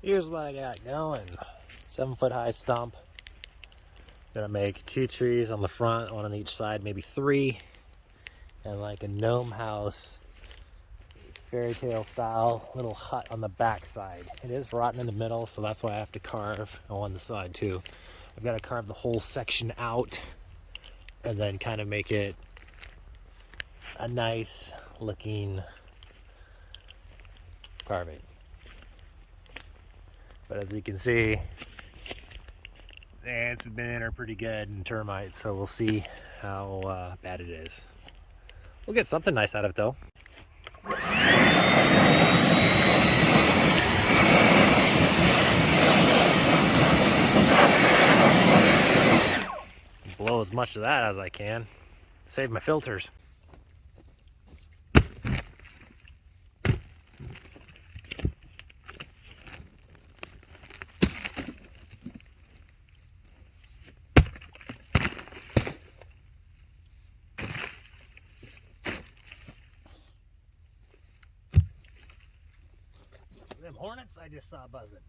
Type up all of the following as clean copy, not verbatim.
Here's what I got going. 7-foot high stump. Gonna make 2 trees on the front, one on each side, maybe 3, and like a gnome house, fairy tale style little hut on the back side. It is rotten in the middle, so that's why I have to carve on the side too. I've got to carve the whole section out and then kind of make it a nice looking carving. But as you can see, the ants have been in there pretty good and termites, so we'll see how bad it is. We'll get something nice out of it though. Blow as much of that as I can. Save my filters. Them hornets I just saw buzzing.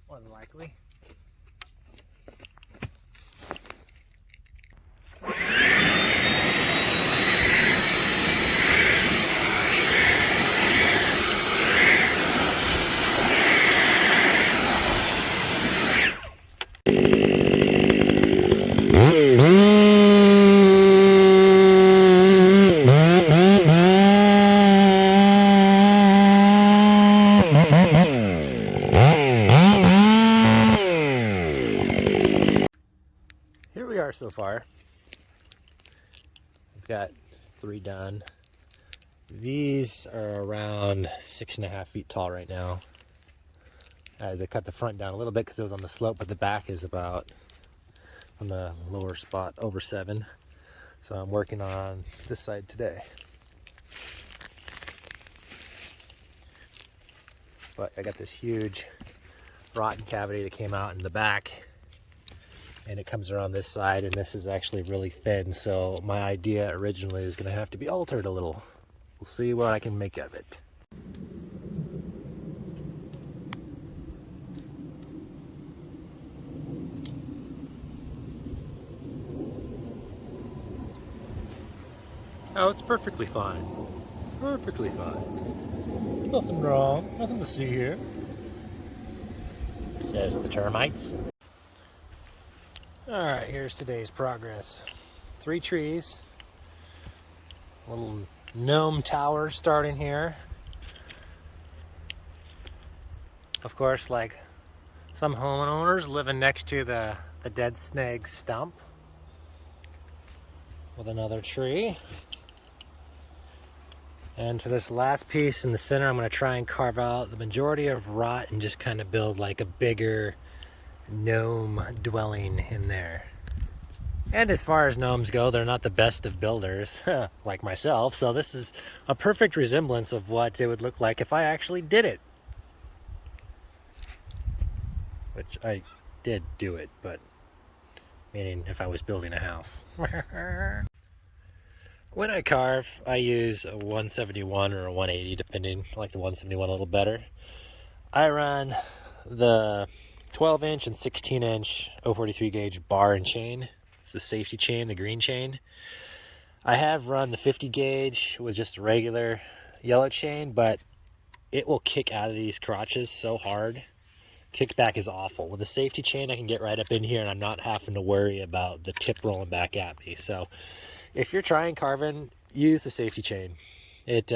More than likely. Here we are so far. We've got 3 done. These are around 6.5 feet tall right now. As I cut the front down a little bit because it was on the slope, but the back is about, on the lower spot, over 7. So I'm working on this side today. But I got this huge rotten cavity that came out in the back, and it comes around this side, and this is actually really thin, so my idea originally is going to have to be altered a little. We'll see what I can make of it. Oh, it's perfectly fine. Perfectly fine. Nothing wrong. Nothing to see here. Says the termites. Alright, here's today's progress. 3 trees. A little gnome tower starting here. Of course, like some homeowners living next to the dead snag stump. With another tree. And for this last piece in the center, I'm going to try and carve out the majority of rot and just kind of build like a bigger gnome dwelling in there. And as far as gnomes go, they're not the best of builders, like myself, so this is a perfect resemblance of what it would look like if I actually did it. Which I did do it, but meaning if I was building a house. When I carve, I use a 171 or a 180, depending. I like the 171 a little better. I run the 12-inch and 16-inch 043 gauge bar and chain. It's the safety chain, the green chain. I have run the 50 gauge with just a regular yellow chain, but it will kick out of these crotches so hard. Kickback is awful. With the safety chain, I can get right up in here and I'm not having to worry about the tip rolling back at me. So if you're trying carving, use the safety chain. It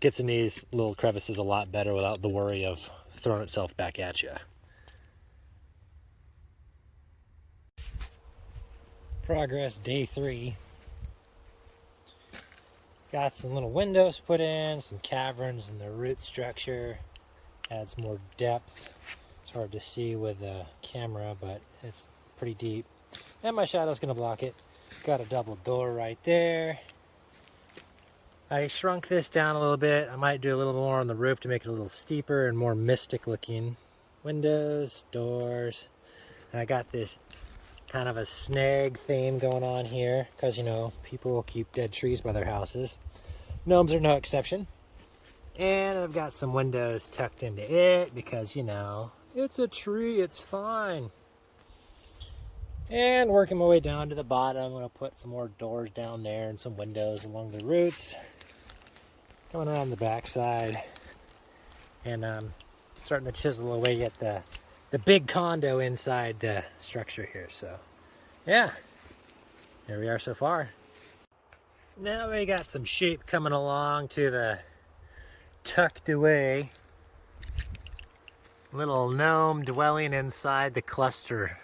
gets in these little crevices a lot better without the worry of throwing itself back at you. Progress day 3. Got some little windows put in, some caverns in the root structure. Adds more depth. It's hard to see with the camera, but it's pretty deep. And my shadow's gonna block it. Got a double door right there. I shrunk this down a little bit. I might do a little more on the roof to make it a little steeper and more mystic looking. Windows, doors. And I got this kind of a snag theme going on here because, you know, people keep dead trees by their houses. Gnomes are no exception. And I've got some windows tucked into it because, you know, it's a tree, it's fine. And working my way down to the bottom, I'm gonna put some more doors down there and some windows along the roots. Coming around the backside, and starting to chisel away at the big condo inside the structure here. So yeah, there we are so far. Now we got some shape coming along to the tucked away little gnome dwelling inside the cluster.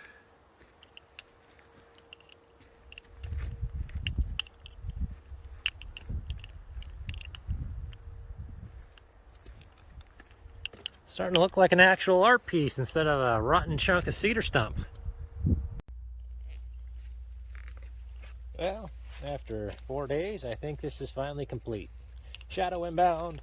Starting to look like an actual art piece instead of a rotten chunk of cedar stump. Well, after 4 days, I think this is finally complete. Shadow inbound.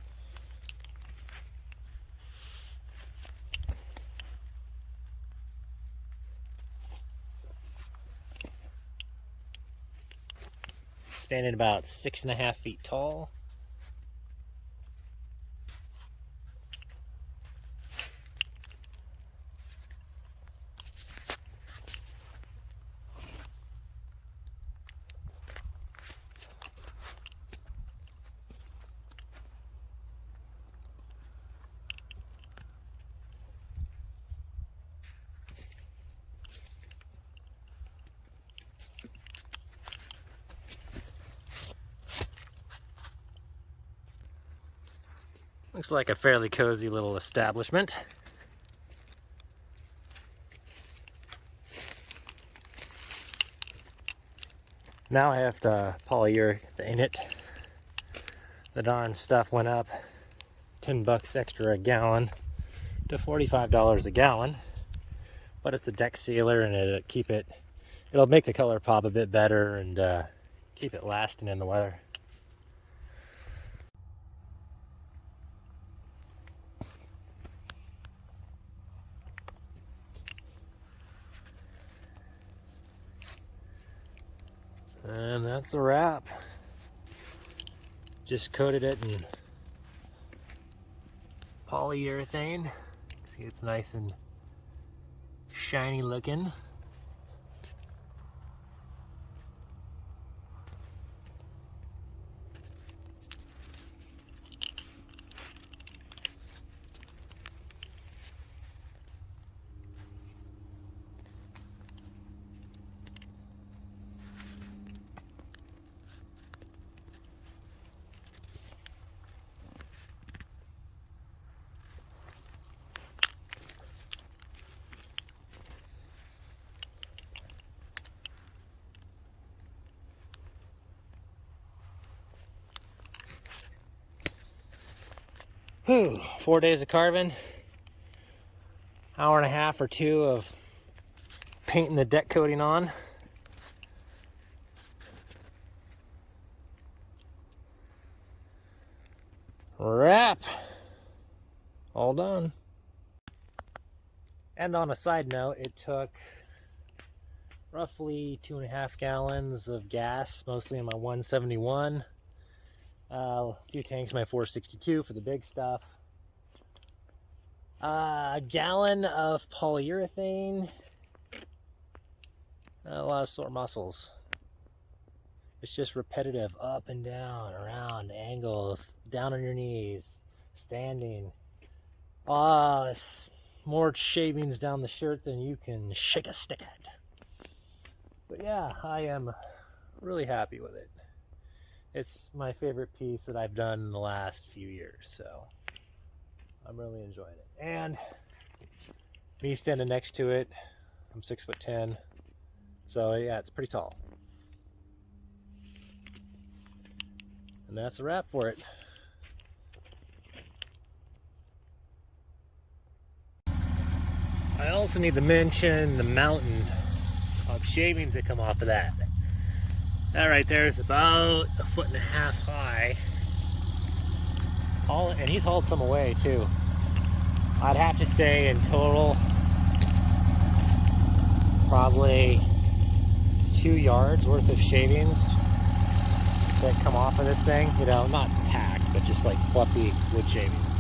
Standing about 6.5 feet tall. Looks like a fairly cozy little establishment. Now I have to polyurethane it. The darn stuff went up 10 bucks extra a gallon to $45 a gallon. But it's a deck sealer and it'll make the color pop a bit better and keep it lasting in the weather. And that's a wrap. Just coated it in polyurethane. See, it's nice and shiny looking. Whew, 4 days of carving, hour and a half or two of painting the deck coating on. Wrap, all done. And on a side note, it took roughly 2.5 gallons of gas, mostly in my 171. A few tanks, my 462 for the big stuff. A gallon of polyurethane. A lot of sore muscles. It's just repetitive, up and down, around, angles, down on your knees, standing. It's more shavings down the shirt than you can shake a stick at. But yeah, I am really happy with it. It's my favorite piece that I've done in the last few years, so I'm really enjoying it. And me standing next to it, I'm 6'10", so yeah, it's pretty tall. And that's a wrap for it. I also need to mention the mountain of shavings that come off of that. That right there is about 1.5 feet high. And he's hauled some away too. I'd have to say in total, probably 2 yards worth of shavings that come off of this thing. You know, not packed, but just like fluffy wood shavings.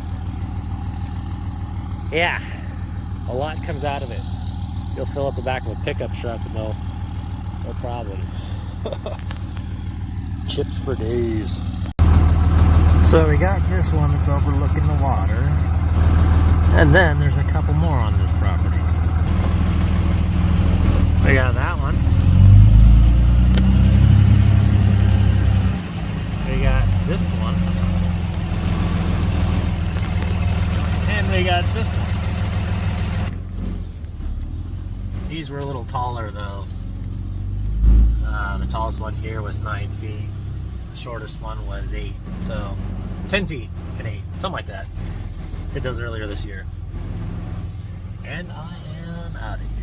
Yeah, a lot comes out of it. You'll fill up the back of a pickup truck with no problem. Chips for days. So we got this one that's overlooking the water, and then there's a couple more on this property. We got that one. We got this one. And we got this one. These were a little taller though. The tallest one here was 9 feet. The shortest one was 8. So 10 feet and 8, something like that. Did those earlier this year. And I am out of here.